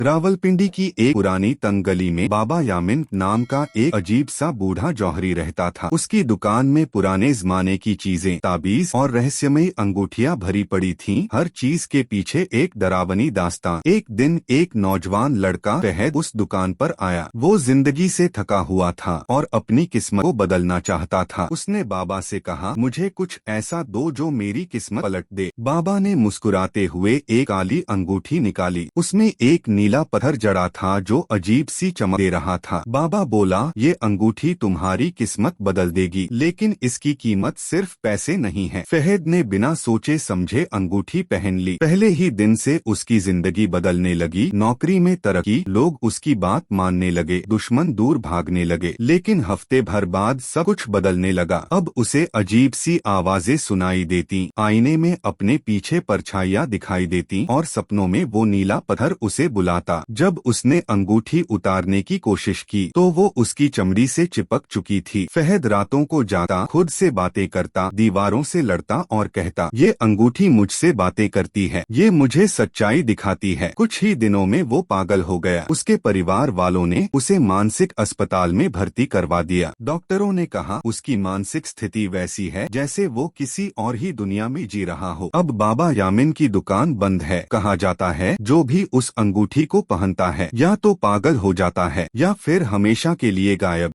रावलपिंडी की एक पुरानी तंग गली में बाबा यामिन नाम का एक अजीब सा बूढ़ा जौहरी रहता था। उसकी दुकान में पुराने जमाने की चीजें, ताबीज और रहस्यमयी अंगूठियां भरी पड़ी थीं। हर चीज के पीछे एक डरावनी दास्तां। एक दिन एक नौजवान लड़का फहद उस दुकान पर आया। वो जिंदगी से थका हुआ था और अपनी किस्मत को बदलना चाहता था। उसने बाबा से कहा, मुझे कुछ ऐसा दो जो मेरी किस्मत पलट दे। बाबा ने मुस्कुराते हुए एक काली अंगूठी निकाली। उसमें एक नीला पत्थर जड़ा था जो अजीब सी चमक दे रहा था। बाबा बोला, ये अंगूठी तुम्हारी किस्मत बदल देगी, लेकिन इसकी कीमत सिर्फ पैसे नहीं है। फहद ने बिना सोचे समझे अंगूठी पहन ली। पहले ही दिन से उसकी जिंदगी बदलने लगी। नौकरी में तरक्की, लोग उसकी बात मानने लगे, दुश्मन दूर भागने लगे। लेकिन हफ्ते भर बाद सब कुछ बदलने लगा। अब उसे अजीब सी आवाजें सुनाई देती, आईने में अपने पीछे परछाइयां दिखाई देती और सपनों में वो नीला पत्थर उसे बुलाता। जब उसने अंगूठी उतारने की कोशिश की तो वो उसकी चमड़ी से चिपक चुकी थी। फहद रातों को जाता, खुद से बातें करता, दीवारों से लड़ता और कहता, ये अंगूठी मुझसे बातें करती है, ये मुझे सच्चाई दिखाती है। कुछ ही दिनों में वो पागल हो गया। उसके परिवार वालों ने उसे मानसिक अस्पताल में भर्ती करवा दिया। डॉक्टरों ने कहा उसकी मानसिक स्थिति वैसी है जैसे वो किसी और ही दुनिया में जी रहा हो। अब बाबा यामिन की दुकान बंद है। कहा जाता है जो भी उस अंगूठी को पहनता है या तो पागल हो जाता है या फिर हमेशा के लिए गायब।